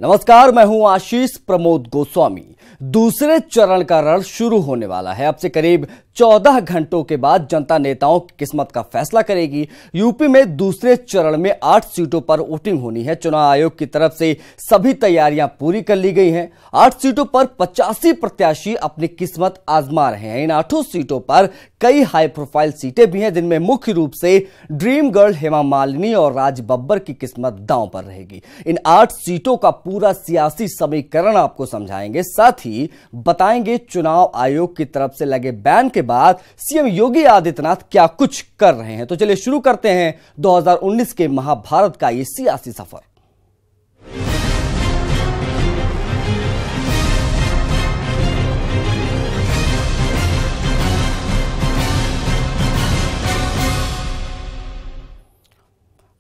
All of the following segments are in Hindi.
नमस्कार, मैं हूं आशीष प्रमोद गोस्वामी। दूसरे चरण का रण शुरू होने वाला है। अब से करीब 14 घंटों के बाद जनता नेताओं की किस्मत का फैसला करेगी। यूपी में दूसरे चरण में 8 सीटों पर वोटिंग होनी है। चुनाव आयोग की तरफ से सभी तैयारियां पूरी कर ली गई हैं। 8 सीटों पर 85 प्रत्याशी अपनी किस्मत आजमा रहे हैं। इन 8 सीटों पर कई हाई प्रोफाइल सीटें भी हैं, जिनमें मुख्य रूप से ड्रीम गर्ल हेमा मालिनी और राज बब्बर की किस्मत दांव पर रहेगी। इन 8 सीटों का पूरा सियासी समीकरण आपको समझाएंगे, साथ ही बताएंगे चुनाव आयोग की तरफ से लगे बैन के बाद सीएम योगी आदित्यनाथ क्या कुछ कर रहे हैं। तो चलिए शुरू करते हैं 2019 के महाभारत का ये सियासी सफर।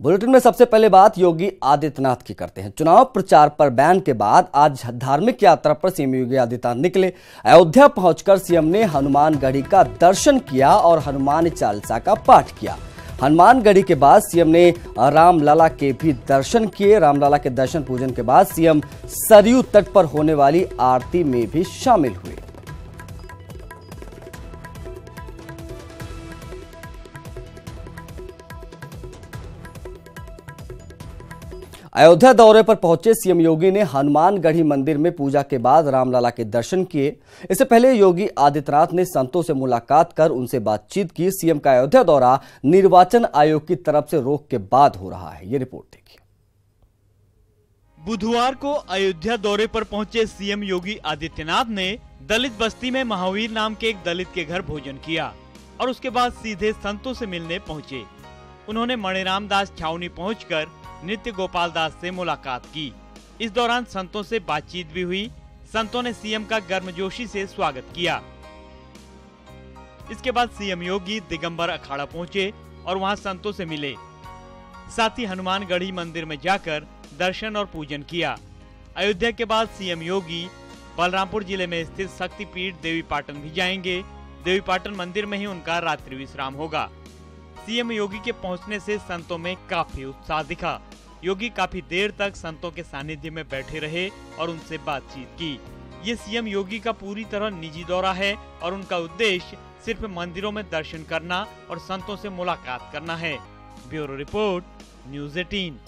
बुलेटिन में सबसे पहले बात योगी आदित्यनाथ की करते हैं। चुनाव प्रचार पर बैन के बाद आज धार्मिक यात्रा पर सीएम योगी आदित्यनाथ निकले। अयोध्या पहुंचकर सीएम ने हनुमानगढ़ी का दर्शन किया और हनुमान चालीसा का पाठ किया। हनुमानगढ़ी के बाद सीएम ने रामलला के भी दर्शन किए। रामलला के दर्शन पूजन के बाद सीएम सरयू तट पर होने वाली आरती में भी शामिल हुए। अयोध्या दौरे पर पहुंचे सीएम योगी ने हनुमानगढ़ी मंदिर में पूजा के बाद रामलला के दर्शन किए। इससे पहले योगी आदित्यनाथ ने संतों से मुलाकात कर उनसे बातचीत की। सीएम का अयोध्या दौरा निर्वाचन आयोग की तरफ से रोक के बाद हो रहा है। ये रिपोर्ट देखिए। बुधवार को अयोध्या दौरे पर पहुंचे सीएम योगी आदित्यनाथ ने दलित बस्ती में महावीर नाम के एक दलित के घर भोजन किया और उसके बाद सीधे संतों से मिलने पहुंचे। उन्होंने मणिराम दास छावनी पहुंचकर नित्य गोपाल दास से मुलाकात की। इस दौरान संतों से बातचीत भी हुई। संतों ने सीएम का गर्मजोशी से स्वागत किया। इसके बाद सीएम योगी दिगंबर अखाड़ा पहुंचे और वहां संतों से मिले। साथ ही हनुमानगढ़ी मंदिर में जाकर दर्शन और पूजन किया। अयोध्या के बाद सीएम योगी बलरामपुर जिले में स्थित शक्तिपीठ देवीपाटन भी जाएंगे। देवीपाटन मंदिर में ही उनका रात्रि विश्राम होगा। सीएम योगी के पहुंचने से संतों में काफी उत्साह दिखा। योगी काफी देर तक संतों के सानिध्य में बैठे रहे और उनसे बातचीत की। ये सीएम योगी का पूरी तरह निजी दौरा है और उनका उद्देश्य सिर्फ मंदिरों में दर्शन करना और संतों से मुलाकात करना है। Bureau report, news 18।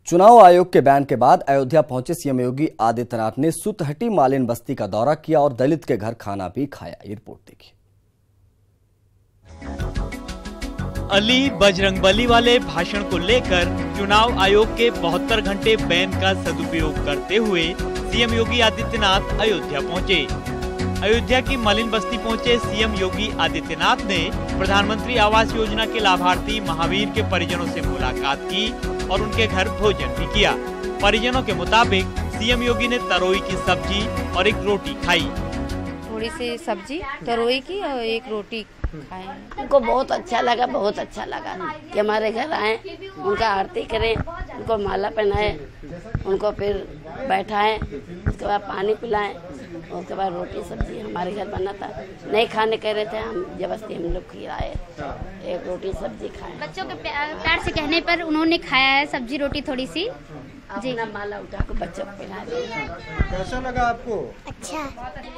चुनाव आयोग के बैन के बाद अयोध्या पहुंचे सीएम योगी आदित्यनाथ ने सुतहटी मालिन बस्ती का दौरा किया और दलित के घर खाना भी खाया। ये रिपोर्ट देखिए। अली बजरंगबली वाले भाषण को लेकर चुनाव आयोग के 72 घंटे बैन का सदुपयोग करते हुए सीएम योगी आदित्यनाथ अयोध्या पहुंचे। अयोध्या की मलिन बस्ती पहुंचे सीएम योगी आदित्यनाथ ने प्रधानमंत्री आवास योजना के लाभार्थी महावीर के परिजनों से मुलाकात की और उनके घर भोजन भी किया। परिजनों के मुताबिक सीएम योगी ने तरोई की सब्जी और एक रोटी खाई। थोड़ी सी सब्जी तरोई की और एक रोटी खाए। उनको बहुत अच्छा लगा कि हमारे घर आए, उनका आरती करें, उनको माला पहनाए, उनको फिर बैठाएं, उसके बाद पानी पिलाएं, उसके बाद रोटी सब्जी हमारे घर बना था। नहीं खाने कह रहे थे, हम जबरदस्ती हम लोग खिलाए, एक रोटी सब्जी खाए। बच्चों के प्यार से कहने पर उन्होंने खाया है सब्जी रोटी थोड़ी सी जी। माला उठा कर बच्चों को पिला दिया। कैसा लगा आपको? अच्छा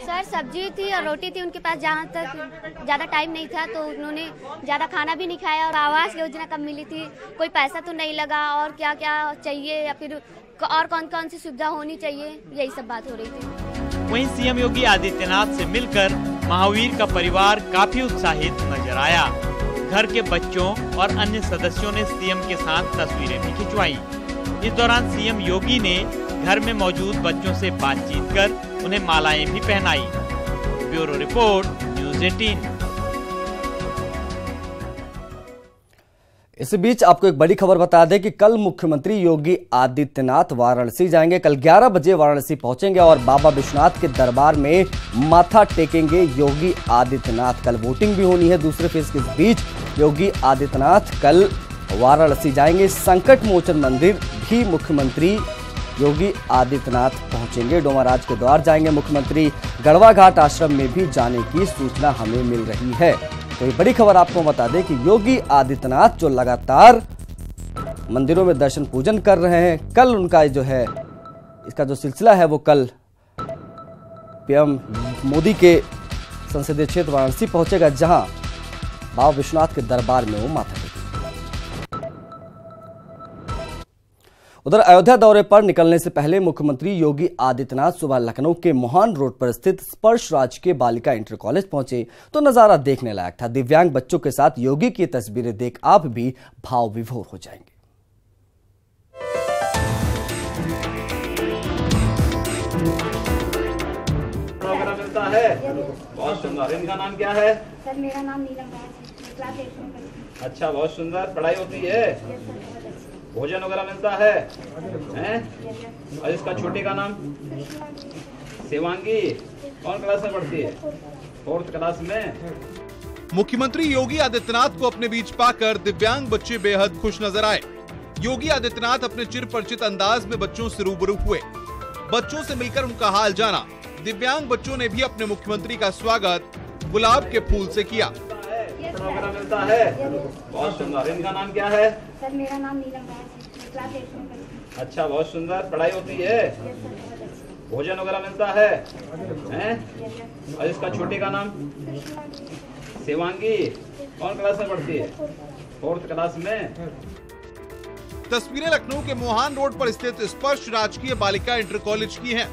सर, सब्जी थी और रोटी थी उनके पास। जहाँ तक ज़्यादा टाइम नहीं था तो उन्होंने ज़्यादा खाना भी नहीं खाया। और आवास योजना कब मिली थी, कोई पैसा तो नहीं लगा, और क्या क्या चाहिए या फिर और कौन कौन सी सुविधा होनी चाहिए, यही सब बात हो रही थी। वहीं सीएम योगी आदित्यनाथ से मिलकर महावीर का परिवार काफी उत्साहित नजर आया। घर के बच्चों और अन्य सदस्यों ने सीएम के साथ तस्वीरें भी खिंचवाई। इस दौरान सीएम योगी ने घर में मौजूद बच्चों से बातचीत कर उन्हें मालाएं भी पहनाई। Bureau report, news 18। इस बीच आपको एक बड़ी खबर बता दें कि कल मुख्यमंत्री योगी आदित्यनाथ वाराणसी जाएंगे। कल 11 बजे वाराणसी पहुंचेंगे और बाबा विश्वनाथ के दरबार में माथा टेकेंगे योगी आदित्यनाथ। कल वोटिंग भी होनी है दूसरे फेज के बीच। योगी आदित्यनाथ कल वाराणसी जाएंगे। संकट मोचन मंदिर भी मुख्यमंत्री योगी आदित्यनाथ पहुंचेंगे। डोमाराज के द्वार जाएंगे मुख्यमंत्री। गढ़वा घाट आश्रम में भी जाने की सूचना हमें मिल रही है। तो ये बड़ी खबर आपको बता दें कि योगी आदित्यनाथ जो लगातार मंदिरों में दर्शन पूजन कर रहे हैं। कल उनका जो है इसका जो सिलसिला है वो कल पीएम मोदी के संसदीय क्षेत्र वाराणसी पहुंचेगा, जहां बाबा विश्वनाथ के दरबार में वो माथा टेकेंगे। उधर अयोध्या दौरे पर निकलने से पहले मुख्यमंत्री योगी आदित्यनाथ सुबह लखनऊ के मोहान रोड पर स्थित स्पर्श राजकीय बालिका इंटर कॉलेज पहुंचे तो नजारा देखने लायक था। दिव्यांग बच्चों के साथ योगी की तस्वीरें देख आप भी भाव विभोर हो जाएंगे। मिलता है, बहुत सुंदर। इनका नाम क्या है? सर मेरा नाम नीलम है, क्लास 8 में। अच्छा, बहुत सुंदर। पढ़ाई होती है, भोजन वगैरह मिलता है, हैं? और इसका छोटे का नाम? शिवांगी। कौन क्लास में पढ़ती है? 4th क्लास में। मुख्यमंत्री योगी आदित्यनाथ को अपने बीच पाकर दिव्यांग बच्चे बेहद खुश नजर आए। योगी आदित्यनाथ अपने चिर परिचित अंदाज में बच्चों से रूबरू हुए। बच्चों से मिलकर उनका हाल जाना। दिव्यांग बच्चों ने भी अपने मुख्यमंत्री का स्वागत गुलाब के फूल से किया। वगैरह मिलता है, बहुत सुंदर। इनका नाम क्या है? सर मेरा नाम नीलम है, क्लास 8 में। अच्छा, बहुत सुंदर। पढ़ाई होती है, भोजन वगैरह मिलता है, हैं? और इसका छोटे का नाम? शिवांगी। कौन क्लास में पढ़ती है? 4th क्लास में। तस्वीरें लखनऊ के मोहान रोड पर स्थित स्पर्श राजकीय बालिका इंटर कॉलेज की हैं,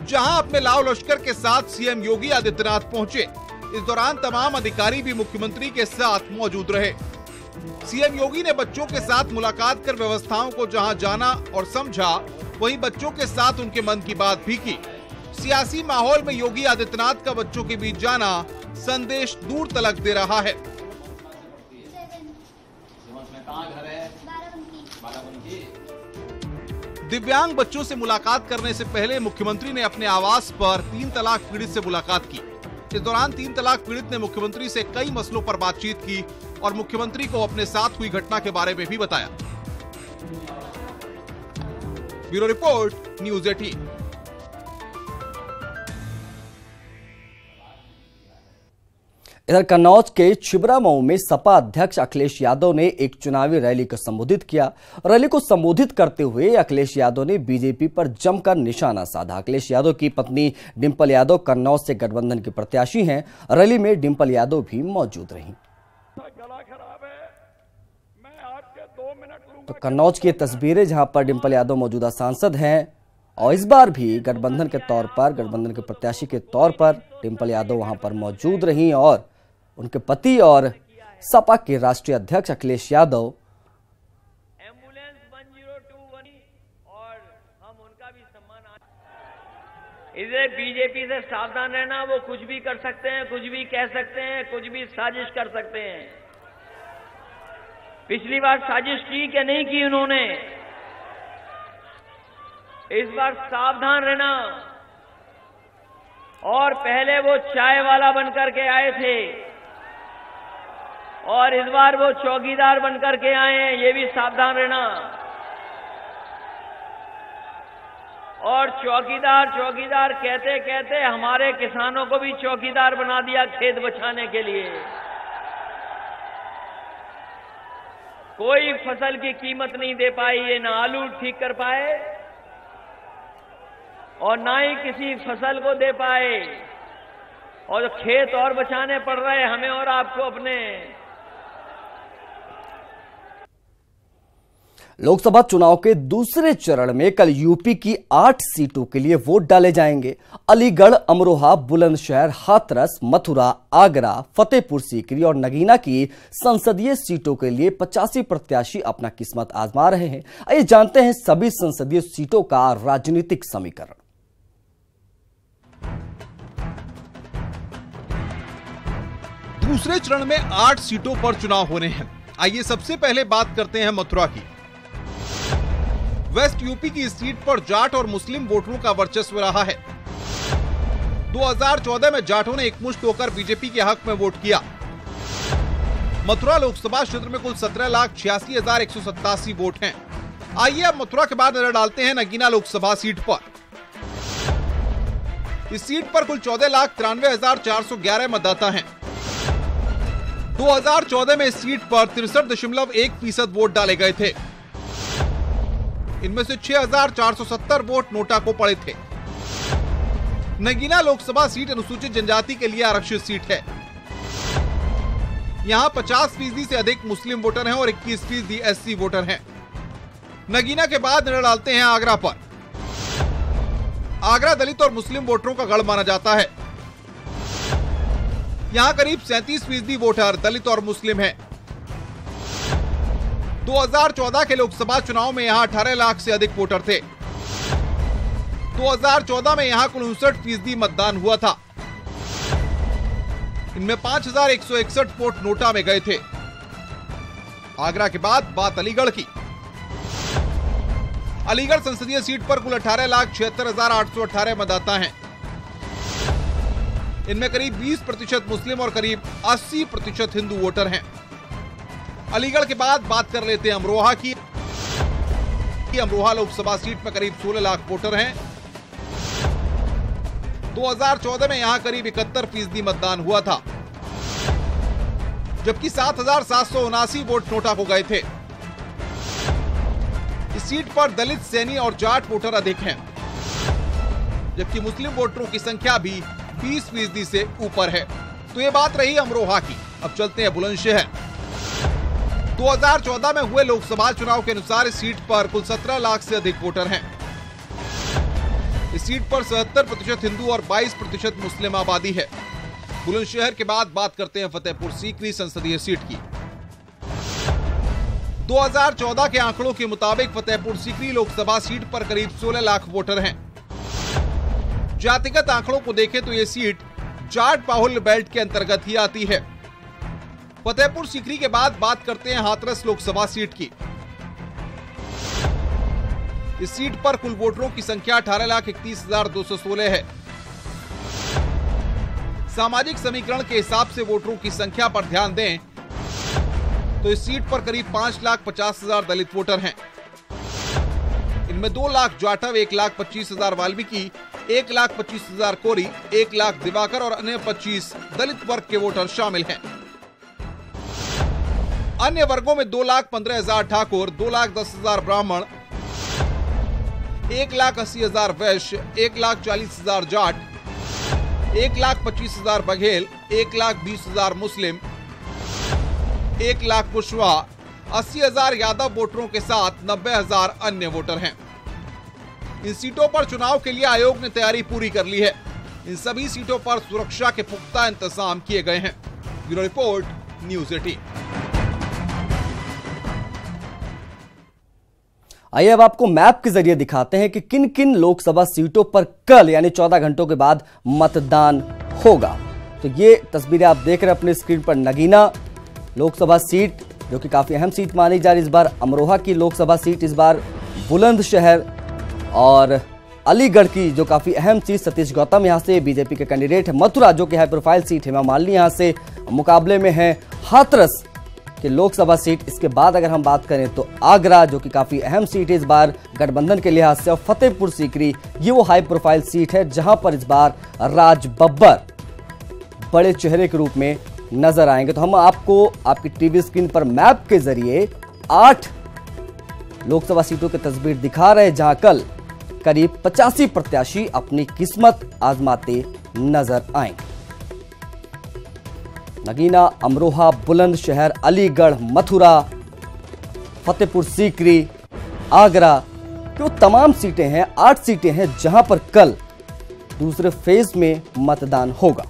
जहां अपने लाव लश्कर के साथ सीएम योगी आदित्यनाथ पहुंचे। इस दौरान तमाम अधिकारी भी मुख्यमंत्री के साथ मौजूद रहे। सीएम योगी ने बच्चों के साथ मुलाकात कर व्यवस्थाओं को जहां जाना और समझा, वहीं बच्चों के साथ उनके मन की बात भी की। सियासी माहौल में योगी आदित्यनाथ का बच्चों के बीच जाना संदेश दूर तलक दे रहा है। दिव्यांग बच्चों से मुलाकात करने से पहले मुख्यमंत्री ने अपने आवास पर 3 तलाक पीड़ित से मुलाकात की। इस दौरान 3 तलाक पीड़ित ने मुख्यमंत्री से कई मसलों पर बातचीत की और मुख्यमंत्री को अपने साथ हुई घटना के बारे में भी बताया। Bureau report, news 18। इधर कन्नौज के छिबरामऊ में सपा अध्यक्ष अखिलेश यादव ने एक चुनावी रैली को संबोधित किया। रैली को संबोधित करते हुए अखिलेश यादव ने बीजेपी पर जमकर निशाना साधा। अखिलेश यादव की पत्नी डिंपल यादव कन्नौज से गठबंधन की प्रत्याशी हैं। रैली में डिंपल यादव भी मौजूद रहीं। तो कन्नौज की तस्वीरें जहां पर डिंपल यादव मौजूदा सांसद हैं और इस बार भी गठबंधन के तौर पर, गठबंधन के प्रत्याशी के तौर पर डिंपल यादव वहां पर मौजूद रहीं और उनके पति और सपा के राष्ट्रीय अध्यक्ष अखिलेश यादव एम्बुलेंस 1021 और हम उनका भी सम्मान। इसे बीजेपी से सावधान रहना, वो कुछ भी कर सकते हैं, कुछ भी कह सकते हैं, कुछ भी साजिश कर सकते हैं। पिछली बार साजिश की कि नहीं की उन्होंने, इस बार सावधान रहना। और पहले वो चाय वाला बनकर के आए थे और इस बार वो चौकीदार बनकर के आए हैं, ये भी सावधान रहना। और चौकीदार कहते कहते हमारे किसानों को भी चौकीदार बना दिया खेत बचाने के लिए। कोई फसल की कीमत नहीं दे पाई, ये ना आलू ठीक कर पाए और ना ही किसी फसल को दे पाए, और खेत और बचाने पड़ रहे हैं हमें और आपको अपने। लोकसभा चुनाव के दूसरे चरण में कल यूपी की 8 सीटों के लिए वोट डाले जाएंगे। अलीगढ़, अमरोहा, बुलंदशहर, हाथरस, मथुरा, आगरा, फतेहपुर सीकरी और नगीना की संसदीय सीटों के लिए 85 प्रत्याशी अपना किस्मत आजमा रहे हैं। आइए जानते हैं सभी संसदीय सीटों का राजनीतिक समीकरण। दूसरे चरण में 8 सीटों पर चुनाव होने हैं। आइए सबसे पहले बात करते हैं मथुरा की। वेस्ट यूपी की इस सीट पर जाट और मुस्लिम वोटरों का वर्चस्व रहा है। 2014 में जाटों ने एकमुश्त होकर बीजेपी के हक में वोट किया। मथुरा लोकसभा क्षेत्र में कुल 17,86,187 वोट हैं। आइए अब मथुरा के बाद नजर डालते हैं नगीना लोकसभा सीट पर। इस सीट पर कुल 14,93,411 मतदाता हैं। 2014 में इस सीट पर 63.1% वोट डाले गए थे। इनमें से 6,470 वोट नोटा को पड़े थे। नगीना लोकसभा सीट अनुसूचित जनजाति के लिए आरक्षित सीट है। यहाँ 50% से अधिक मुस्लिम वोटर हैं और 21% SC वोटर हैं। नगीना के बाद नजर डालते हैं आगरा पर। आगरा दलित और मुस्लिम वोटरों का गढ़ माना जाता है। यहाँ करीब 37% वोटर दलित और मुस्लिम हैं। 2014 के लोकसभा चुनाव में यहाँ 18 लाख से अधिक वोटर थे। 2014 में यहाँ कुल 59% मतदान हुआ था। इनमें 5,161 वोट नोटा में गए थे। आगरा के बाद बात अलीगढ़ की। अलीगढ़ संसदीय सीट पर कुल 18,76,818 मतदाता हैं। इनमें करीब 20% मुस्लिम और करीब 80% हिंदू वोटर हैं। अलीगढ़ के बाद बात कर लेते हैं अमरोहा की। अमरोहा लोकसभा सीट में करीब 16 लाख वोटर हैं। 2014 में यहां करीब 71% मतदान हुआ था, जबकि 7,779 वोट नोटा को गए थे। इस सीट पर दलित, सैनी और जाट वोटर अधिक हैं, जबकि मुस्लिम वोटरों की संख्या भी 20% से ऊपर है। तो ये बात रही अमरोहा की। अब चलते हैं बुलंदशहर। 2014 में हुए लोकसभा चुनाव के अनुसार इस सीट पर कुल 17 लाख से अधिक वोटर हैं। इस सीट पर 77% हिंदू और 22% मुस्लिम आबादी है। बुलंदशहर के बाद बात करते हैं फतेहपुर सीकरी संसदीय सीट की। 2014 के आंकड़ों के मुताबिक फतेहपुर सीकरी लोकसभा सीट पर करीब 16 लाख वोटर हैं। जातिगत आंकड़ों को देखें तो ये सीट जाट बाहुल्य बेल्ट के अंतर्गत ही आती है। फतेहपुर सीकरी के बाद बात करते हैं हाथरस लोकसभा सीट की। इस सीट पर कुल वोटरों की संख्या 18,31,216 है। सामाजिक समीकरण के हिसाब से वोटरों की संख्या पर ध्यान दें तो इस सीट पर करीब 5,50,000 दलित वोटर हैं। इनमें 2 लाख जाटव, 1,25,000 वाल्मीकि, 1,25,000 कोरी, 1 लाख दिवाकर और अन्य 25 दलित वर्ग के वोटर शामिल हैं। अन्य वर्गों में 2,15,000 ठाकुर, 2,10,000 ब्राह्मण, 1,80,000 वैश्य, 1,40,000 जाट, 1,25,000 बघेल, 1,20,000 मुस्लिम, 1 लाख कुशवाहा, 80,000 यादव वोटरों के साथ 90,000 अन्य वोटर हैं। इन सीटों पर चुनाव के लिए आयोग ने तैयारी पूरी कर ली है। इन सभी सीटों पर सुरक्षा के पुख्ता इंतजाम किए गए हैं। Bureau report, news 18। आइए अब आपको मैप के जरिए दिखाते हैं कि किन किन लोकसभा सीटों पर कल यानी 14 घंटों के बाद मतदान होगा। तो ये तस्वीरें आप देख रहे हैं अपनी स्क्रीन पर। नगीना लोकसभा सीट जो कि काफी अहम सीट मानी जा रही इस बार, अमरोहा की लोकसभा सीट इस बार, बुलंदशहर और अलीगढ़ की जो काफी अहम सीट सतीश गौतम यहां से बीजेपी के कैंडिडेट है, मथुरा जो कि high profile seat Hema Malini यहां से मुकाबले में है, हाथरस की लोकसभा सीट। इसके बाद अगर हम बात करें तो आगरा जो कि काफी अहम सीट है इस बार गठबंधन के लिहाज से, और फतेहपुर सीकरी ये वो हाई प्रोफाइल सीट है जहां पर इस बार राज बब्बर बड़े चेहरे के रूप में नजर आएंगे। तो हम आपको आपकी टीवी स्क्रीन पर मैप के जरिए 8 लोकसभा सीटों की तस्वीर दिखा रहे हैं जहां कल करीब 85 प्रत्याशी अपनी किस्मत आजमाते नजर आएंगे। नगीना, अमरोहा, बुलंदशहर, अलीगढ़, मथुरा, फतेहपुर सीकरी, आगरा जो तमाम सीटें हैं, 8 सीटें हैं जहां पर कल दूसरे फेज में मतदान होगा।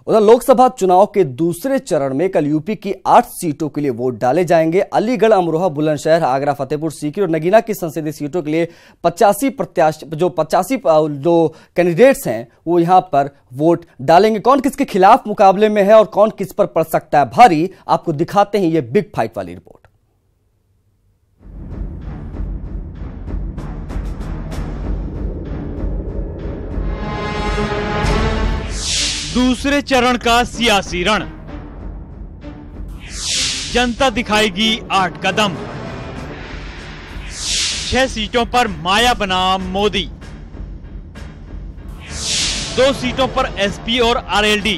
उधर लोकसभा चुनाव के दूसरे चरण में कल यूपी की 8 सीटों के लिए वोट डाले जाएंगे। अलीगढ़, अमरोहा, बुलंदशहर, आगरा, फतेहपुर सीकरी और नगीना की संसदीय सीटों के लिए 85 जो कैंडिडेट्स हैं वो यहां पर वोट डालेंगे। कौन किसके खिलाफ मुकाबले में है और कौन किस पर पड़ सकता है भारी, आपको दिखाते हैं ये बिग फाइट वाली रिपोर्ट। दूसरे चरण का सियासी रण, जनता दिखाएगी 8 कदम। 6 सीटों पर माया बनाम मोदी, 2 सीटों पर एसपी और आरएलडी,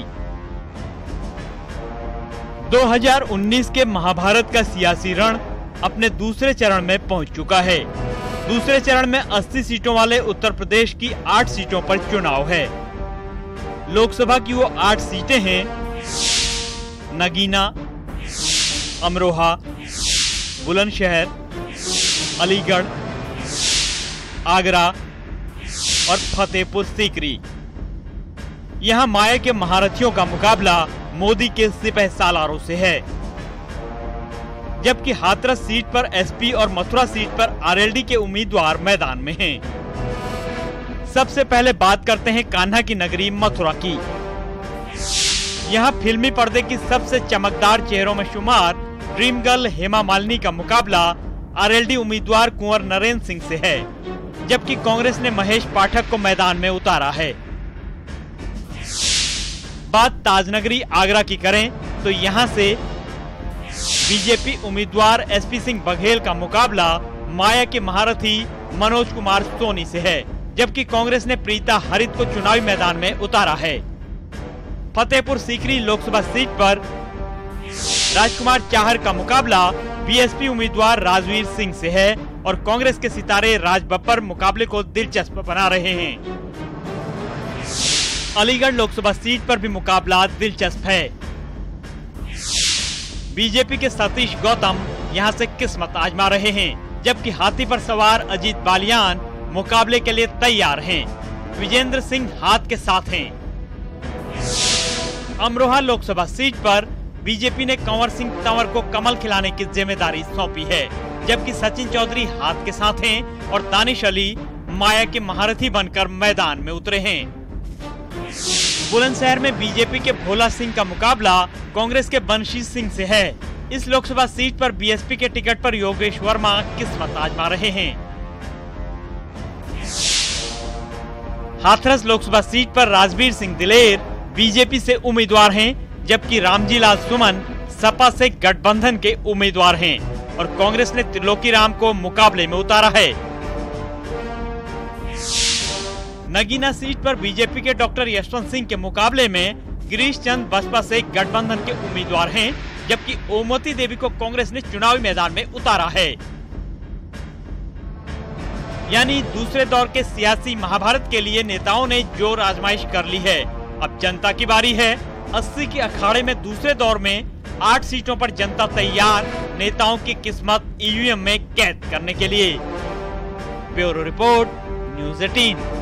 2019 के महाभारत का सियासी रण अपने दूसरे चरण में पहुंच चुका है। दूसरे चरण में 80 सीटों वाले उत्तर प्रदेश की 8 सीटों पर चुनाव है। लोकसभा की वो 8 सीटें हैं नगीना, अमरोहा, बुलंदशहर, अलीगढ़, आगरा और फतेहपुर सीकरी। यहाँ माया के महारथियों का मुकाबला मोदी के सिपह सालारों से है, जबकि हाथरस सीट पर एसपी और मथुरा सीट पर आरएलडी के उम्मीदवार मैदान में हैं। सबसे पहले बात करते हैं कान्हा की नगरी मथुरा की। यहाँ फिल्मी पर्दे की सबसे चमकदार चेहरों में शुमार ड्रीम गर्ल हेमा मालिनी का मुकाबला आरएलडी उम्मीदवार कुंवर नरेंद्र सिंह से है, जबकि कांग्रेस ने महेश पाठक को मैदान में उतारा है। बात ताजनगरी आगरा की करें तो यहाँ से बीजेपी उम्मीदवार एसपी सिंह बघेल का मुकाबला माया के महारथी मनोज कुमार सोनी से है, जबकि कांग्रेस ने प्रीता हरित को चुनावी मैदान में उतारा है। फतेहपुर सीकरी लोकसभा सीट पर राजकुमार चाहर का मुकाबला बीएसपी उम्मीदवार राजवीर सिंह से है और कांग्रेस के सितारे राज बब्बर मुकाबले को दिलचस्प बना रहे हैं। अलीगढ़ लोकसभा सीट पर भी मुकाबला दिलचस्प है। बीजेपी के सतीश गौतम यहां से किस्मत आजमा रहे हैं, जबकि हाथी पर सवार अजीत बालियान मुकाबले के लिए तैयार हैं। विजेंद्र सिंह हाथ के साथ हैं। अमरोहा लोकसभा सीट पर बीजेपी ने कंवर सिंह तंवर को कमल खिलाने की जिम्मेदारी सौंपी है, जबकि सचिन चौधरी हाथ के साथ हैं और दानिश अली माया के महारथी बनकर मैदान में उतरे हैं। बुलंदशहर में बीजेपी के भोला सिंह का मुकाबला कांग्रेस के बंशी सिंह से है। इस लोकसभा सीट पर बीएसपी के टिकट पर योगेश वर्मा किस्मत आजमा रहे हैं। हाथरस लोकसभा सीट पर राजवीर सिंह दिलेर बीजेपी से उम्मीदवार हैं, जबकि रामजी लाल सुमन सपा से गठबंधन के उम्मीदवार हैं और कांग्रेस ने त्रिलोकी राम को मुकाबले में उतारा है। नगीना सीट पर बीजेपी के डॉक्टर यशवंत सिंह के मुकाबले में गिरीश चंद बसपा से गठबंधन के उम्मीदवार हैं, जबकि ओमवती देवी को कांग्रेस ने चुनावी मैदान में उतारा है। यानी दूसरे दौर के सियासी महाभारत के लिए नेताओं ने जोर आजमाइश कर ली है। अब जनता की बारी है। 80 के अखाड़े में दूसरे दौर में 8 सीटों पर जनता तैयार नेताओं की किस्मत ईवीएम में कैद करने के लिए। Bureau report, news 18।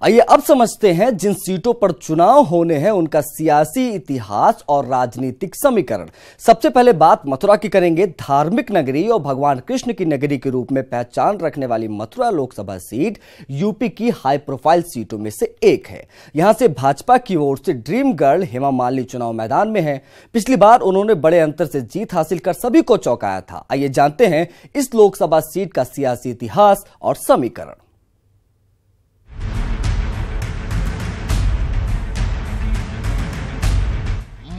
आइए अब समझते हैं जिन सीटों पर चुनाव होने हैं उनका सियासी इतिहास और राजनीतिक समीकरण। सबसे पहले बात मथुरा की करेंगे। धार्मिक नगरी और भगवान कृष्ण की नगरी के रूप में पहचान रखने वाली मथुरा लोकसभा सीट यूपी की हाई प्रोफाइल सीटों में से एक है। यहां से भाजपा की ओर से ड्रीम गर्ल हेमा मालिनी चुनाव मैदान में है। पिछली बार उन्होंने बड़े अंतर से जीत हासिल कर सभी को चौंकाया था। आइए जानते हैं इस लोकसभा सीट का सियासी इतिहास और समीकरण।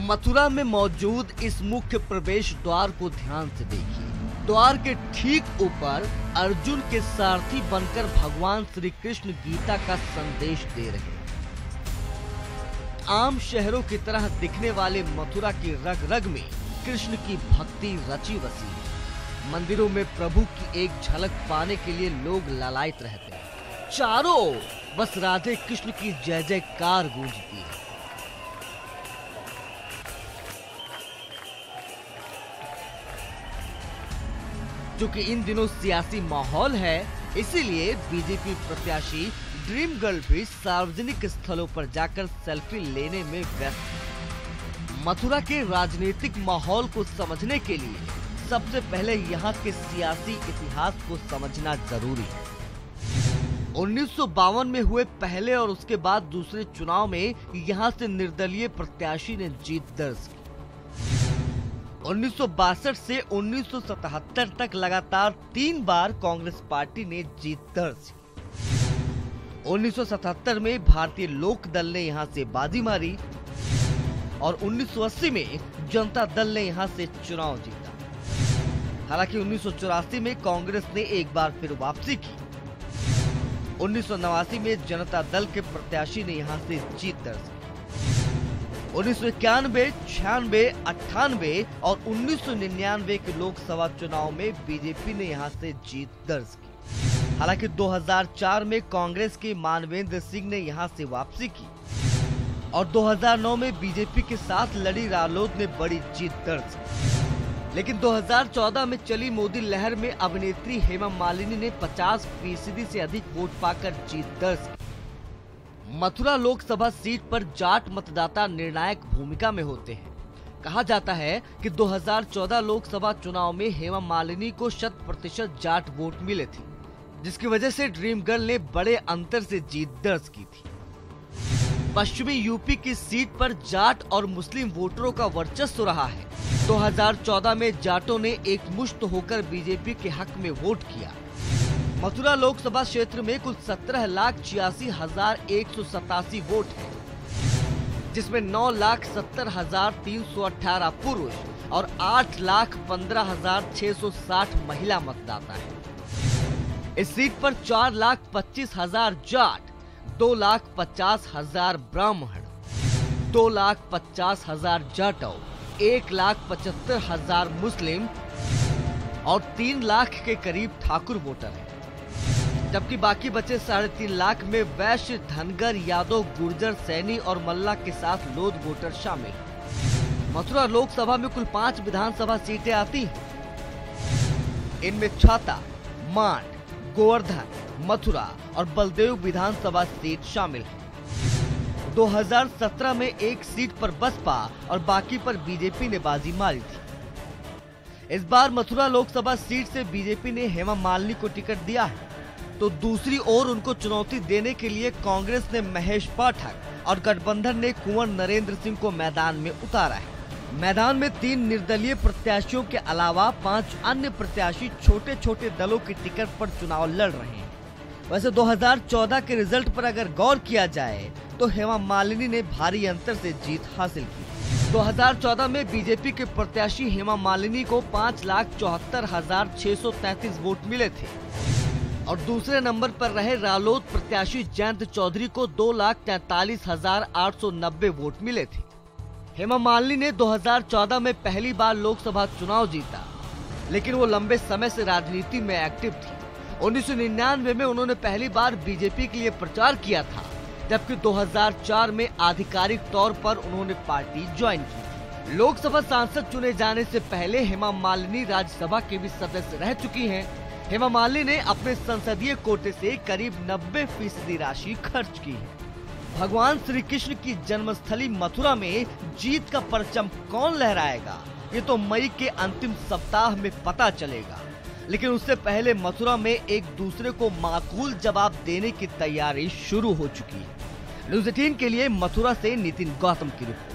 मथुरा में मौजूद इस मुख्य प्रवेश द्वार को ध्यान से देखिए। द्वार के ठीक ऊपर अर्जुन के सारथी बनकर भगवान श्री कृष्ण गीता का संदेश दे रहे हैं। आम शहरों की तरह दिखने वाले मथुरा की रग रग में कृष्ण की भक्ति रची बसी है। मंदिरों में प्रभु की एक झलक पाने के लिए लोग लालायित रहते हैं। चारों ओर बस राधे कृष्ण की जय जयकार गूंजती है। क्योंकि इन दिनों सियासी माहौल है, इसीलिए बीजेपी प्रत्याशी ड्रीम गर्ल भी सार्वजनिक स्थलों पर जाकर सेल्फी लेने में व्यस्त है। मथुरा के राजनीतिक माहौल को समझने के लिए सबसे पहले यहाँ के सियासी इतिहास को समझना जरूरी है। 1952 में हुए पहले और उसके बाद दूसरे चुनाव में यहाँ से निर्दलीय प्रत्याशी ने जीत दर्ज की। 1962 से 1977 तक लगातार 3 बार कांग्रेस पार्टी ने जीत दर्ज की। 1977 में भारतीय लोक दल ने यहां से बाजी मारी और 1980 में जनता दल ने यहां से चुनाव जीता। हालांकि 1984 में कांग्रेस ने एक बार फिर वापसी की। 1989 में जनता दल के प्रत्याशी ने यहां से जीत दर्ज की। 1991, 96, 98 और 1999 के लोकसभा चुनाव में बीजेपी ने यहां से जीत दर्ज की। हालांकि 2004 में कांग्रेस के मानवेंद्र सिंह ने यहां से वापसी की और 2009 में बीजेपी के साथ लड़ी रालोद ने बड़ी जीत दर्ज की। लेकिन 2014 में चली मोदी लहर में अभिनेत्री हेमा मालिनी ने 50% से अधिक वोट पाकर जीत दर्ज की। मथुरा लोकसभा सीट पर जाट मतदाता निर्णायक भूमिका में होते हैं। कहा जाता है कि 2014 लोकसभा चुनाव में हेमा मालिनी को 100% जाट वोट मिले थे, जिसकी वजह से ड्रीम गर्ल ने बड़े अंतर से जीत दर्ज की थी। पश्चिमी यूपी की सीट पर जाट और मुस्लिम वोटरों का वर्चस्व रहा है। 2014 में जाटों ने एकमुश्त होकर बीजेपी के हक में वोट किया। मथुरा लोकसभा क्षेत्र में कुल 17,86,187 वोट हैं, जिसमें 9,70,318 पुरुष और 8,15,660 महिला मतदाता हैं। इस सीट पर 4,25,000 जाट, 2,50,000 ब्राह्मण, 2,50,000 जाटव, 1,75,000 मुस्लिम और 3 लाख के करीब ठाकुर वोटर हैं, जबकि बाकी बचे 3.5 लाख में वैश्य, धनगर, यादव, गुर्जर, सैनी और मल्ला के साथ लोध वोटर शामिल हैं। मथुरा लोकसभा में कुल 5 विधानसभा सीटें आती हैं। इनमें छाता, मांड, गोवर्धन, मथुरा और बलदेव विधानसभा सीट शामिल है। 2017 में एक सीट पर बसपा और बाकी पर बीजेपी ने बाजी मारी थी। इस बार मथुरा लोकसभा सीट से बीजेपी ने हेमा मालिनी को टिकट दिया है, तो दूसरी ओर उनको चुनौती देने के लिए कांग्रेस ने महेश पाठक और गठबंधन ने कुंवर नरेंद्र सिंह को मैदान में उतारा है। मैदान में 3 निर्दलीय प्रत्याशियों के अलावा 5 अन्य प्रत्याशी छोटे छोटे दलों की टिकट पर चुनाव लड़ रहे हैं। वैसे 2014 के रिजल्ट पर अगर गौर किया जाए तो हेमा मालिनी ने भारी अंतर से जीत हासिल की। 2014 में बीजेपी के प्रत्याशी हेमा मालिनी को 5,74,633 वोट मिले थे और दूसरे नंबर पर रहे रालोद प्रत्याशी जयंत चौधरी को 2,43,890 वोट मिले थे। हेमा मालिनी ने 2014 में पहली बार लोकसभा चुनाव जीता, लेकिन वो लंबे समय से राजनीति में एक्टिव थी। 1999 में उन्होंने पहली बार बीजेपी के लिए प्रचार किया था, जबकि 2004 में आधिकारिक तौर पर उन्होंने पार्टी ज्वाइन की। लोकसभा सांसद चुने जाने से पहले हेमा मालिनी राज्यसभा के भी सदस्य रह चुकी हैं। हेमा मालिनी ने अपने संसदीय कोटे से करीब 90% राशि खर्च की है। भगवान श्री कृष्ण की जन्मस्थली मथुरा में जीत का परचम कौन लहराएगा, ये तो मई के अंतिम सप्ताह में पता चलेगा। लेकिन उससे पहले मथुरा में एक दूसरे को माकूल जवाब देने की तैयारी शुरू हो चुकी है। न्यूज़ 18 के लिए मथुरा से नितिन गौतम की रिपोर्ट।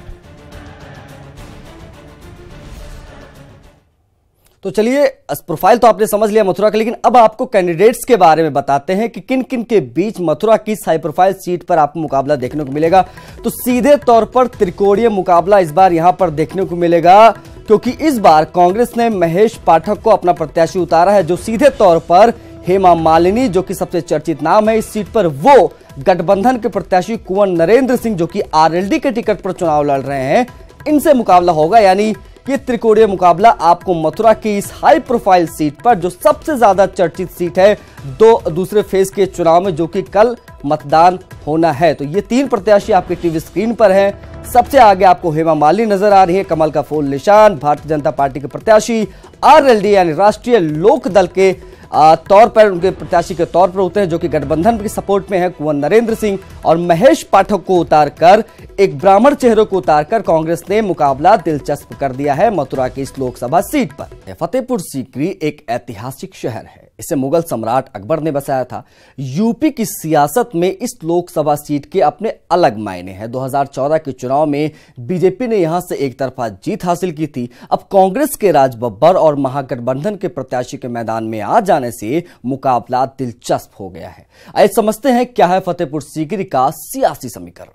तो चलिए, प्रोफाइल तो आपने समझ लिया मथुरा का, लेकिन अब आपको कैंडिडेट्स के बारे में बताते हैं कि किन किन के बीच मथुरा की हाई प्रोफाइल सीट पर आपको मुकाबला देखने को मिलेगा। तो सीधे तौर पर त्रिकोणीय मुकाबला इस बार यहां पर देखने को मिलेगा, क्योंकि इस बार कांग्रेस ने महेश पाठक को अपना प्रत्याशी उतारा है, जो सीधे तौर पर हेमा मालिनी, जो कि सबसे चर्चित नाम है इस सीट पर, वो गठबंधन के प्रत्याशी कुंवर नरेंद्र सिंह, जो कि आरएलडी के टिकट पर चुनाव लड़ रहे हैं, इनसे मुकाबला होगा। यानी ये त्रिकोणीय मुकाबला आपको मथुरा की इस हाई प्रोफाइल सीट पर, जो सबसे ज्यादा चर्चित सीट है दूसरे फेज के चुनाव में, जो कि कल मतदान होना है। तो ये 3 प्रत्याशी आपके टीवी स्क्रीन पर हैं। सबसे आगे आपको हेमा मालिनी नजर आ रही है, कमल का फूल निशान, भारतीय जनता पार्टी के प्रत्याशी, आरएलडी यानी राष्ट्रीय लोक दल के तौर पर उनके प्रत्याशी के तौर पर होते हैं, जो कि गठबंधन के सपोर्ट में है, कुंवर नरेंद्र सिंह। और महेश पाठक को उतारकर, एक ब्राह्मण चेहरे को उतारकर कांग्रेस ने मुकाबला दिलचस्प कर दिया है मथुरा की इस लोकसभा सीट पर। फतेहपुर सीकरी एक ऐतिहासिक शहर है, इसे मुगल सम्राट अकबर ने बसाया था। यूपी की सियासत में इस लोकसभा सीट के अपने अलग मायने हैं। 2014 के चुनाव में बीजेपी ने यहां से एक तरफा जीत हासिल की थी। अब कांग्रेस के राज बब्बर और महागठबंधन के प्रत्याशी के मैदान में आ जाने से मुकाबला दिलचस्प हो गया है। आइए समझते हैं क्या है फतेहपुर सीकरी का सियासी समीकरण।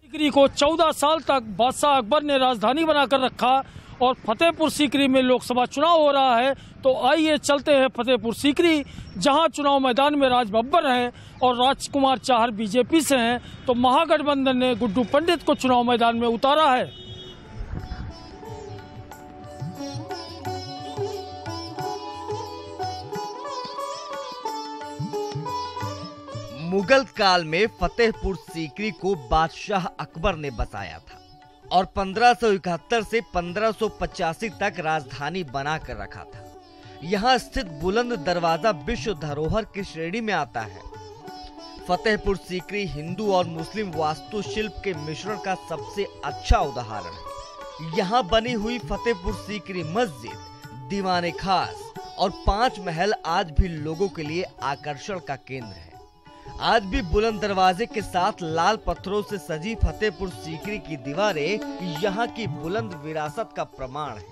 सीकरी को 14 साल तक बादशाह अकबर ने राजधानी बनाकर रखा और फतेहपुर सीकरी में लोकसभा चुनाव हो रहा है। तो आइए चलते हैं फतेहपुर सीकरी, जहां चुनाव मैदान में राज बब्बर हैं और राजकुमार चाहर बीजेपी से हैं। तो महागठबंधन ने गुड्डू पंडित को चुनाव मैदान में उतारा है। मुगल काल में फतेहपुर सीकरी को बादशाह अकबर ने बसाया था और 1571 से 1585 तक राजधानी बनाकर रखा था। यहाँ स्थित बुलंद दरवाजा विश्व धरोहर की श्रेणी में आता है। फतेहपुर सीकरी हिंदू और मुस्लिम वास्तुशिल्प के मिश्रण का सबसे अच्छा उदाहरण है। यहाँ बनी हुई फतेहपुर सीकरी मस्जिद, दीवाने खास और 5 महल आज भी लोगों के लिए आकर्षण का केंद्र है। आज भी बुलंद दरवाजे के साथ लाल पत्थरों से सजी फतेहपुर सीकरी की दीवारें यहाँ की बुलंद विरासत का प्रमाण है।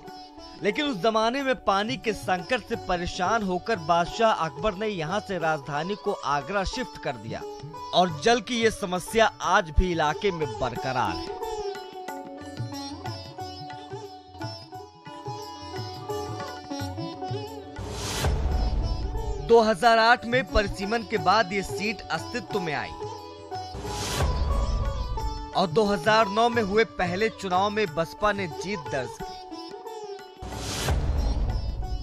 लेकिन उस जमाने में पानी के संकट से परेशान होकर बादशाह अकबर ने यहाँ से राजधानी को आगरा शिफ्ट कर दिया और जल की ये समस्या आज भी इलाके में बरकरार है। दो 2008 में परिसीमन के बाद ये सीट अस्तित्व में आई और 2009 में हुए पहले चुनाव में बसपा ने जीत दर्ज की।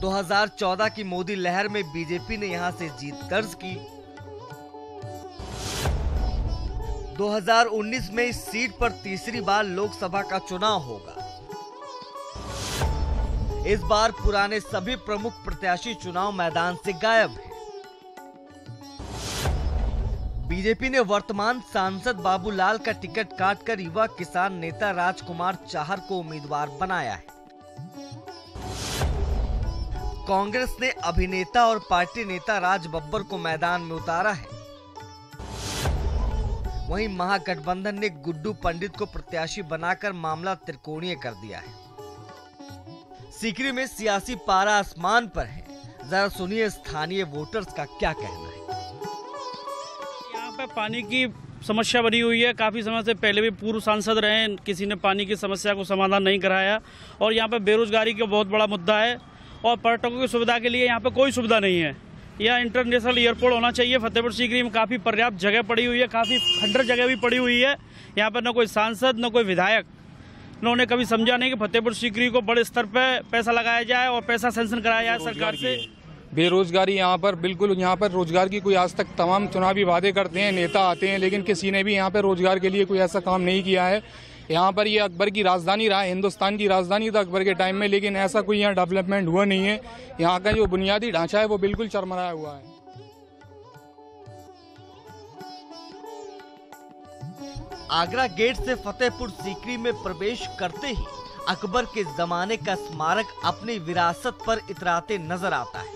2014 की मोदी लहर में बीजेपी ने यहां से जीत दर्ज की। 2019 में इस सीट पर तीसरी बार लोकसभा का चुनाव होगा। इस बार पुराने सभी प्रमुख प्रत्याशी चुनाव मैदान से गायब हैं। बीजेपी ने वर्तमान सांसद बाबूलाल का टिकट काटकर युवा किसान नेता राजकुमार चाहर को उम्मीदवार बनाया है। कांग्रेस ने अभिनेता और पार्टी नेता राज बब्बर को मैदान में उतारा है। वहीं महागठबंधन ने गुड्डू पंडित को प्रत्याशी बनाकर मामला त्रिकोणीय कर दिया है। सीकरी में सियासी पारा आसमान पर है। जरा सुनिए स्थानीय वोटर्स का क्या कहना है। यहाँ पे पानी की समस्या बनी हुई है। काफी समय से पहले भी पूर्व सांसद रहे, किसी ने पानी की समस्या को समाधान नहीं कराया और यहाँ पे बेरोजगारी का बहुत बड़ा मुद्दा है और पर्यटकों की सुविधा के लिए यहाँ पे कोई सुविधा नहीं है। यहाँ इंटरनेशनल एयरपोर्ट होना चाहिए। फतेहपुर सीकरी में काफी पर्याप्त जगह पड़ी हुई है, काफी खंडर जगह भी पड़ी हुई है। यहाँ पर न कोई सांसद न कोई विधायक, उन्होंने कभी समझा नहीं कि फतेहपुर सीकरी को बड़े स्तर पर पैसा लगाया जाए और पैसा सैंक्शन कराया जाए सरकार से। बेरोजगारी यहाँ पर बिल्कुल, यहाँ पर रोजगार की कोई आज तक तमाम चुनावी वादे करते हैं, नेता आते हैं, लेकिन किसी ने भी यहाँ पर रोजगार के लिए कोई ऐसा काम नहीं किया है। यहाँ पर ये अकबर की राजधानी रहा, हिंदुस्तान की राजधानी था अकबर के टाइम में, लेकिन ऐसा कोई यहाँ डेवलपमेंट हुआ नहीं है। यहाँ का जो बुनियादी ढांचा है वो बिल्कुल चरमराया हुआ है। आगरा गेट से फतेहपुर सीकरी में प्रवेश करते ही अकबर के जमाने का स्मारक अपनी विरासत पर इतराते नजर आता है।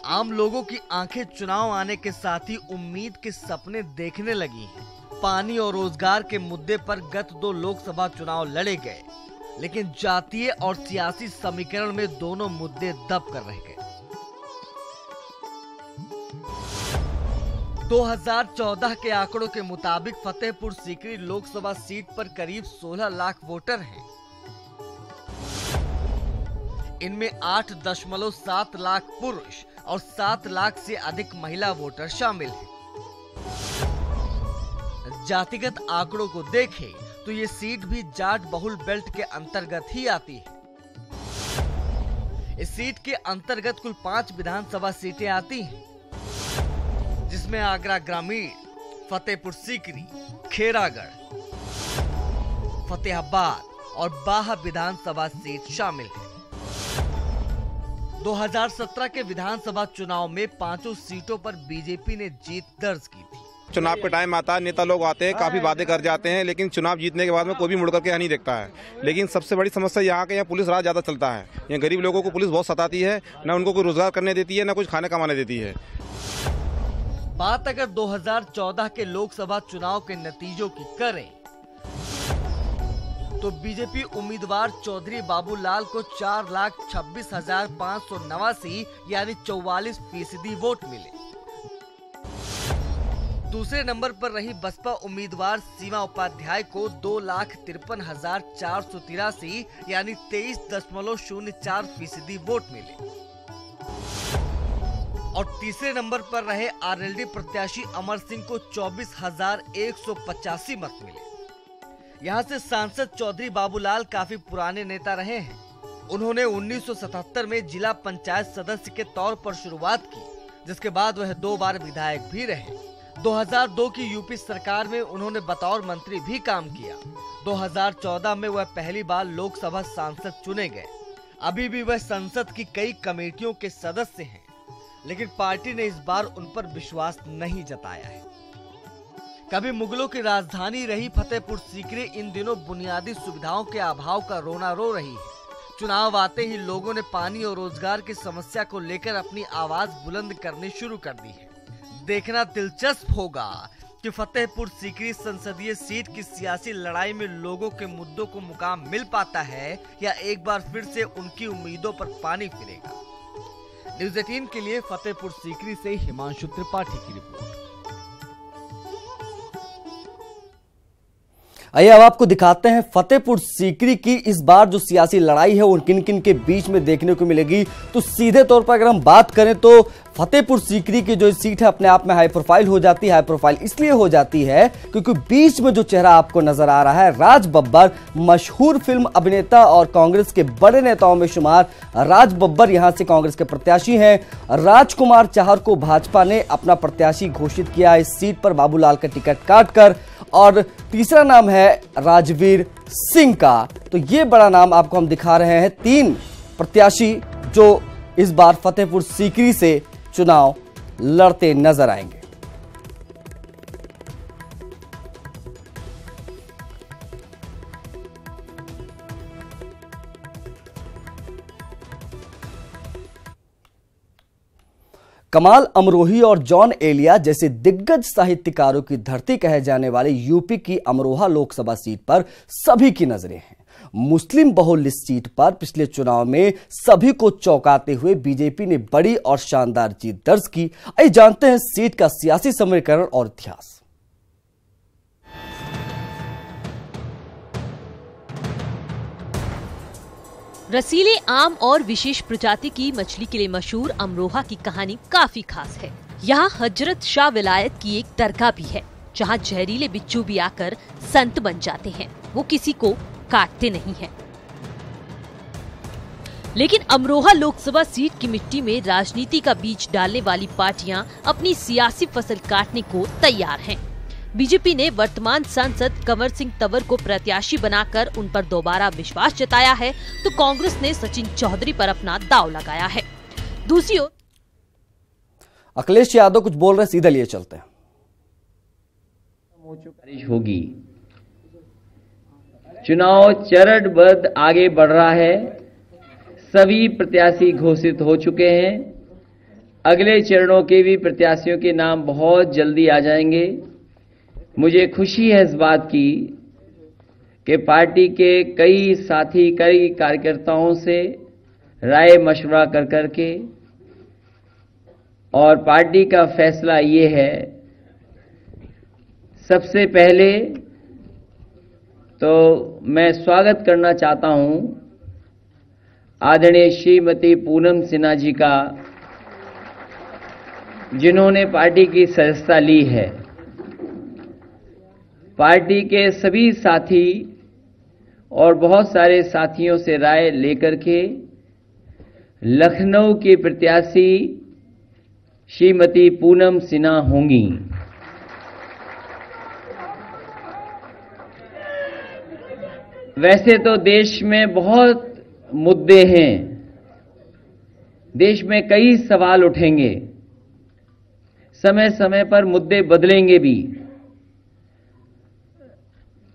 आम लोगों की आंखें चुनाव आने के साथ ही उम्मीद के सपने देखने लगी हैं। पानी और रोजगार के मुद्दे पर गत 2 लोकसभा चुनाव लड़े गए, लेकिन जातीय और सियासी समीकरण में दोनों मुद्दे दब कर रह गए। 2014 के आंकड़ों के मुताबिक फतेहपुर सीकरी लोकसभा सीट पर करीब 16 लाख वोटर हैं। इनमें 8.7 लाख पुरुष और 7 लाख से अधिक महिला वोटर शामिल हैं। जातिगत आंकड़ों को देखें तो ये सीट भी जाट बहुल बेल्ट के अंतर्गत ही आती है। इस सीट के अंतर्गत कुल 5 विधानसभा सीटें आती हैं, जिसमें आगरा ग्रामीण, फतेहपुर सीकरी, खेरागढ़, फतेहाबाद और बाह विधानसभा सीट शामिल है। 2017 के विधानसभा चुनाव में 5 सीटों पर बीजेपी ने जीत दर्ज की थी। चुनाव के टाइम आता है, नेता लोग आते हैं, काफी वादे कर जाते हैं, लेकिन चुनाव जीतने के बाद में कोई भी मुड़ करके यहाँ नहीं देखता है। लेकिन सबसे बड़ी समस्या यहाँ के, यहाँ पुलिस राज ज्यादा चलता है। यहाँ गरीब लोगों को पुलिस बहुत सताती है, न उनको कोई रोजगार करने देती है, न कुछ खाने कमाने देती है। बात अगर 2014 के लोकसभा चुनाव के नतीजों की करें तो बीजेपी उम्मीदवार चौधरी बाबूलाल को 4,26,589 यानी 44% वोट मिले। दूसरे नंबर पर रही बसपा उम्मीदवार सीमा उपाध्याय को 2,53,483 यानी 23.04% वोट मिले और तीसरे नंबर पर रहे आरएलडी प्रत्याशी अमर सिंह को 24,185 मत मिले। यहां से सांसद चौधरी बाबूलाल काफी पुराने नेता रहे हैं। उन्होंने 1977 में जिला पंचायत सदस्य के तौर पर शुरुआत की, जिसके बाद वह 2 बार विधायक भी रहे। 2002 की यूपी सरकार में उन्होंने बतौर मंत्री भी काम किया। 2014 में वह पहली बार लोकसभा सांसद चुने गए। अभी भी वह संसद की कई कमेटियों के सदस्य हैं, लेकिन पार्टी ने इस बार उन पर विश्वास नहीं जताया है। कभी मुगलों की राजधानी रही फतेहपुर सीकरी इन दिनों बुनियादी सुविधाओं के अभाव का रोना रो रही है। चुनाव आते ही लोगों ने पानी और रोजगार की समस्या को लेकर अपनी आवाज बुलंद करनी शुरू कर दी है। देखना दिलचस्प होगा कि फतेहपुर सीकरी संसदीय सीट की सियासी लड़ाई में लोगों के मुद्दों को मुकाम मिल पाता है या एक बार फिर से उनकी उम्मीदों पर पानी फिरेगा। न्यूज़ 18 के लिए फतेहपुर सीकरी से हिमांशु त्रिपाठी की रिपोर्ट। आइए अब आपको दिखाते हैं फतेहपुर सीकरी की इस बार जो सियासी लड़ाई है वो किन किन के बीच में देखने को मिलेगी। तो सीधे तौर पर अगर हम बात करें तो फतेहपुर सीकरी की जो सीट है अपने आप में हाई प्रोफाइल हो जाती है। हाई प्रोफाइल इसलिए हो जाती है क्योंकि बीच में जो चेहरा आपको नजर आ रहा है राज बब्बर, मशहूर फिल्म अभिनेता और कांग्रेस के बड़े नेताओं में शुमार राज बब्बर यहां से कांग्रेस के प्रत्याशी हैं। राजकुमार चाहर को भाजपा ने अपना प्रत्याशी घोषित किया इस सीट पर बाबूलाल का टिकट काटकर, और तीसरा नाम है राजवीर सिंह का। तो ये बड़ा नाम आपको हम दिखा रहे हैं। 3 प्रत्याशी जो इस बार फतेहपुर सीकरी से चुनाव लड़ते नजर आएंगे। कमाल अमरोही और जॉन एलिया जैसे दिग्गज साहित्यकारों की धरती कहे जाने वाले यूपी की अमरोहा लोकसभा सीट पर सभी की नजरें हैं। मुस्लिम बहुल इस सीट पर पिछले चुनाव में सभी को चौंकाते हुए बीजेपी ने बड़ी और शानदार जीत दर्ज की। आइए जानते हैं सीट का सियासी समीकरण और इतिहास। रसीले आम और विशेष प्रजाति की मछली के लिए मशहूर अमरोहा की कहानी काफी खास है। यहाँ हजरत शाह विलायत की एक दरगाह भी है, जहाँ जहरीले बिच्छू भी आकर संत बन जाते हैं। वो किसी को काटते नहीं हैं। लेकिन अमरोहा लोकसभा सीट की मिट्टी में राजनीति का बीज डालने वाली पार्टियां अपनी सियासी फसल काटने को तैयार हैं। बीजेपी ने वर्तमान सांसद कंवर सिंह तंवर को प्रत्याशी बनाकर उन पर दोबारा विश्वास जताया है, तो कांग्रेस ने सचिन चौधरी पर अपना दांव लगाया है। दूसरी ओर अखिलेश यादव कुछ बोल रहे, सीधा लिए चलते हैं। होगी, चुनाव चरणबद्ध आगे बढ़ रहा है। सभी प्रत्याशी घोषित हो चुके हैं। अगले चरणों के भी प्रत्याशियों के नाम बहुत जल्दी आ जाएंगे। मुझे खुशी है इस बात की कि पार्टी के कई साथी, कई कार्यकर्ताओं से राय मशवरा कर करके और पार्टी का फैसला ये है, सबसे पहले तो मैं स्वागत करना चाहता हूं आदरणीय श्रीमती पूनम सिन्हा जी का, जिन्होंने पार्टी की सदस्यता ली है। पार्टी के सभी साथी और बहुत सारे साथियों से राय लेकर के लखनऊ की प्रत्याशी श्रीमती पूनम सिन्हा होंगी। वैसे तो देश में बहुत मुद्दे हैं, देश में कई सवाल उठेंगे, समय समय पर मुद्दे बदलेंगे भी।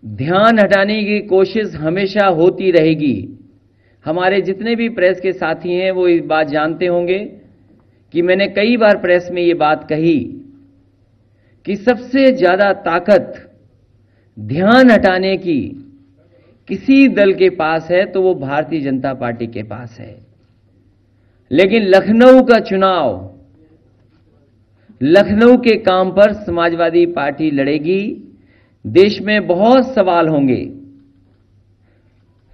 ध्यान हटाने की कोशिश हमेशा होती रहेगी। हमारे जितने भी प्रेस के साथी हैं वो इस बात जानते होंगे कि मैंने कई बार प्रेस में ये बात कही कि सबसे ज्यादा ताकत ध्यान हटाने की किसी दल के पास है तो वो भारतीय जनता पार्टी के पास है। लेकिन लखनऊ का चुनाव लखनऊ के काम पर समाजवादी पार्टी लड़ेगी। देश में बहुत सवाल होंगे।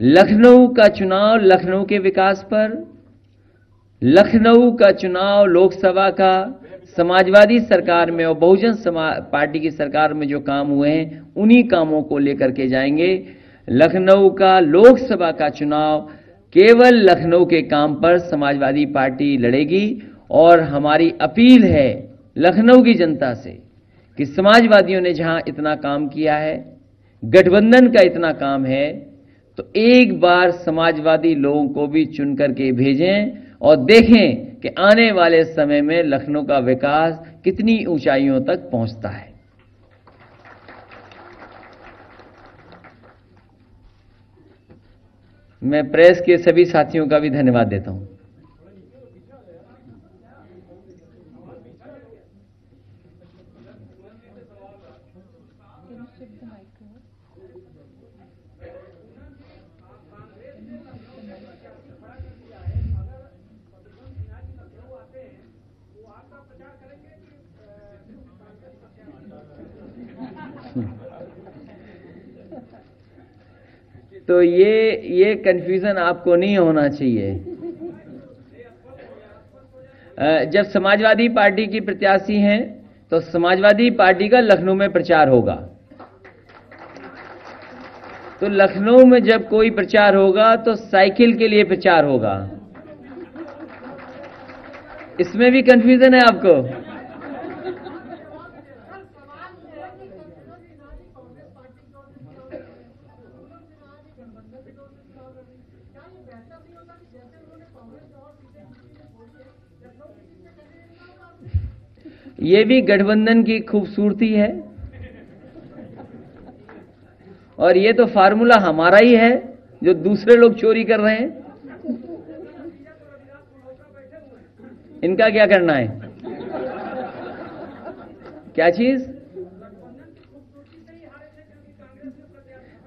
लखनऊ का चुनाव लखनऊ के विकास पर, लखनऊ का चुनाव लोकसभा का समाजवादी सरकार में और बहुजन पार्टी की सरकार में जो काम हुए हैं उन्हीं कामों को लेकर के जाएंगे। लखनऊ का लोकसभा का चुनाव केवल लखनऊ के काम पर समाजवादी पार्टी लड़ेगी और हमारी अपील है लखनऊ की जनता से कि समाजवादियों ने जहां इतना काम किया है, गठबंधन का इतना काम है, तो एक बार समाजवादी लोगों को भी चुन करके भेजें और देखें कि आने वाले समय में लखनऊ का विकास कितनी ऊंचाइयों तक पहुंचता है। मैं प्रेस के सभी साथियों का भी धन्यवाद देता हूं। तो ये कंफ्यूजन आपको नहीं होना चाहिए। जब समाजवादी पार्टी की प्रत्याशी हैं तो समाजवादी पार्टी का लखनऊ में प्रचार होगा। तो लखनऊ में जब कोई प्रचार होगा तो साइकिल के लिए प्रचार होगा। इसमें भी कंफ्यूजन है आपको? ये भी गठबंधन की खूबसूरती है और ये तो फार्मूला हमारा ही है जो दूसरे लोग चोरी कर रहे हैं। इनका क्या करना है? क्या चीज?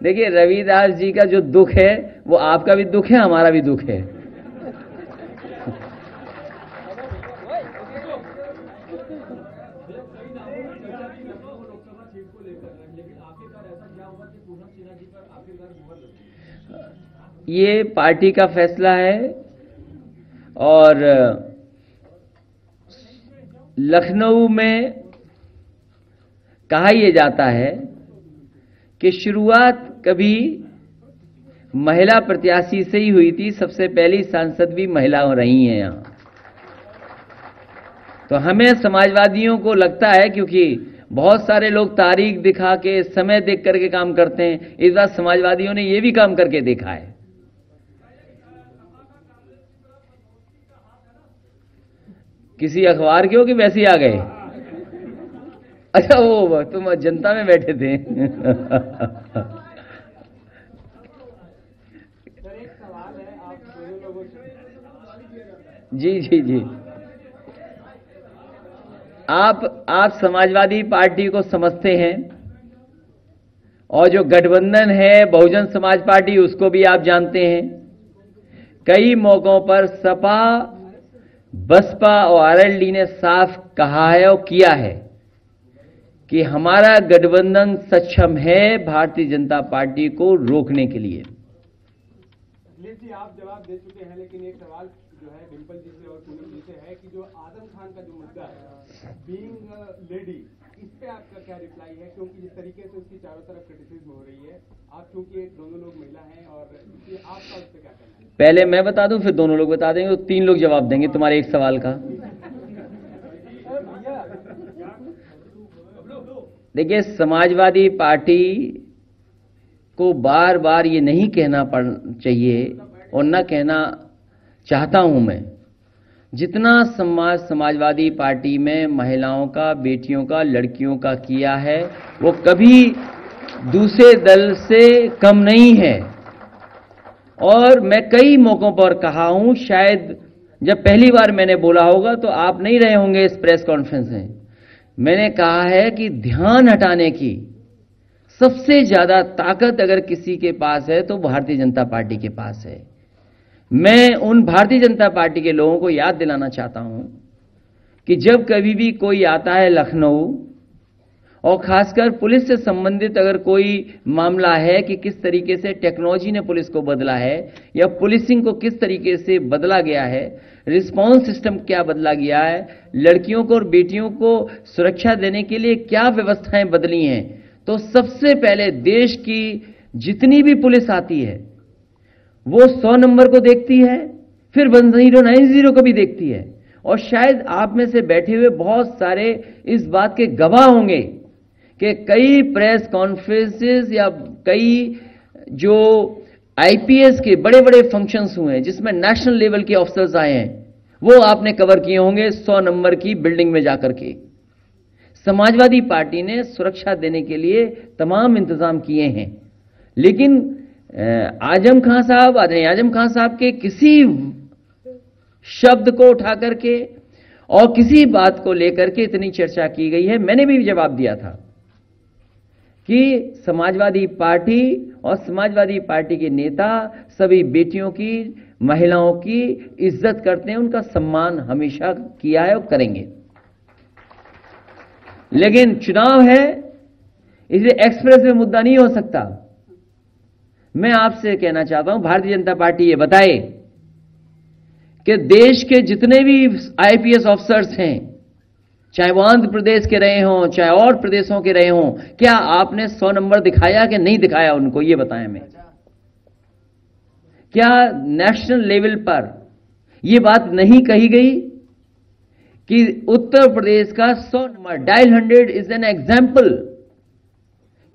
देखिए, रविदास जी का जो दुख है वो आपका भी दुख है, हमारा भी दुख है। ये पार्टी का फैसला है और लखनऊ में कहा यह जाता है कि शुरुआत कभी महिला प्रत्याशी से ही हुई थी। सबसे पहली सांसद भी महिला रही हैं यहां। तो हमें समाजवादियों को लगता है, क्योंकि बहुत सारे लोग तारीख दिखा के समय देख करके काम करते हैं, इस बार समाजवादियों ने यह भी काम करके देखा है। किसी अखबार के हो कि वैसे ही आ गए? अच्छा, वो तुम जनता में बैठे थे। जी जी जी, आप समाजवादी पार्टी को समझते हैं और जो गठबंधन है बहुजन समाज पार्टी उसको भी आप जानते हैं। कई मौकों पर सपा, बसपा और आरएलडी ने साफ कहा है और किया है कि हमारा गठबंधन सक्षम है भारतीय जनता पार्टी को रोकने के लिए। अखिलेश जी, आप जवाब दे चुके हैं, लेकिन एक सवाल जो है डिम्पल जी से और पूनम जी से है कि जो आजम खान का जो मुद्दा है, बीइंग लेडी, इस पे आपका क्या रिप्लाई है? क्योंकि जिस तरीके से उसकी चारों तरफ क्रिटिसिज्म हो रही है, आप क्योंकि दोनों लोग महिला हैं और आपका उस पर क्या कहना है? पहले मैं बता दूं, फिर दोनों लोग बता देंगे, तो 3 लोग जवाब देंगे तुम्हारे एक सवाल का। देखिए, समाजवादी पार्टी को बार बार ये नहीं कहना चाहिए और न कहना चाहता हूं मैं, जितना समाजवादी पार्टी में महिलाओं का, बेटियों का, लड़कियों का किया है वो कभी दूसरे दल से कम नहीं है। और मैं कई मौकों पर कहा हूं, शायद जब पहली बार मैंने बोला होगा तो आप नहीं रहे होंगे इस प्रेस कॉन्फ्रेंस में। मैंने कहा है कि ध्यान हटाने की सबसे ज्यादा ताकत अगर किसी के पास है तो भारतीय जनता पार्टी के पास है। मैं उन भारतीय जनता पार्टी के लोगों को याद दिलाना चाहता हूं कि जब कभी भी कोई आता है लखनऊ और खासकर पुलिस से संबंधित अगर कोई मामला है कि किस तरीके से टेक्नोलॉजी ने पुलिस को बदला है या पुलिसिंग को किस तरीके से बदला गया है, रिस्पांस सिस्टम क्या बदला गया है, लड़कियों को और बेटियों को सुरक्षा देने के लिए क्या व्यवस्थाएं बदली हैं, तो सबसे पहले देश की जितनी भी पुलिस आती है वो 100 नंबर को देखती है, फिर 1090 को भी देखती है। और शायद आप में से बैठे हुए बहुत सारे इस बात के गवाह होंगे कि कई प्रेस कॉन्फ्रेंसेस या कई जो आईपीएस के बड़े बड़े फंक्शंस हुए हैं जिसमें नेशनल लेवल के ऑफिसर्स आए हैं, वो आपने कवर किए होंगे 100 नंबर की बिल्डिंग में जाकर के। समाजवादी पार्टी ने सुरक्षा देने के लिए तमाम इंतजाम किए हैं, लेकिन आजम खान साहब के किसी शब्द को उठा करके और किसी बात को लेकर के इतनी चर्चा की गई है। मैंने भी जवाब दिया था कि समाजवादी पार्टी और समाजवादी पार्टी के नेता सभी बेटियों की, महिलाओं की इज्जत करते हैं, उनका सम्मान हमेशा किया है और करेंगे। लेकिन चुनाव है, इसलिए एक्सप्रेस में मुद्दा नहीं हो सकता। मैं आपसे कहना चाहता हूं, भारतीय जनता पार्टी ये बताए कि देश के जितने भी आईपीएस ऑफिसर्स हैं, चाहे वो आंध्र प्रदेश के रहे हों, चाहे और प्रदेशों के रहे हों, क्या आपने 100 नंबर दिखाया कि नहीं दिखाया उनको, ये बताएं हमें। क्या नेशनल लेवल पर यह बात नहीं कही गई कि उत्तर प्रदेश का 100 number dial 100 is an example?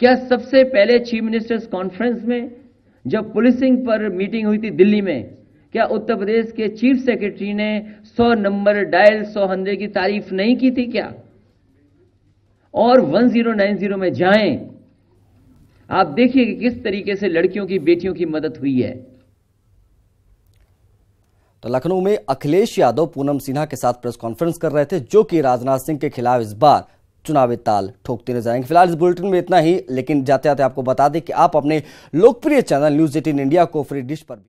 क्या सबसे पहले चीफ मिनिस्टर्स कॉन्फ्रेंस में जब पुलिसिंग पर मीटिंग हुई थी दिल्ली में, क्या उत्तर प्रदेश के चीफ सेक्रेटरी ने 100 नंबर डायल 100 की तारीफ नहीं की थी क्या? और 1090 में जाएं, आप देखिए कि किस तरीके से लड़कियों की, बेटियों की मदद हुई है। तो लखनऊ में अखिलेश यादव पूनम सिन्हा के साथ प्रेस कॉन्फ्रेंस कर रहे थे, जो कि राजनाथ सिंह के खिलाफ इस बार चुनावी ताल ठोकते नजर आएंगे। फिलहाल इस बुलेटिन में इतना ही, लेकिन जाते जाते आपको बता दें कि आप अपने लोकप्रिय चैनल न्यूज़ 18 इंडिया को फ्री डिश पर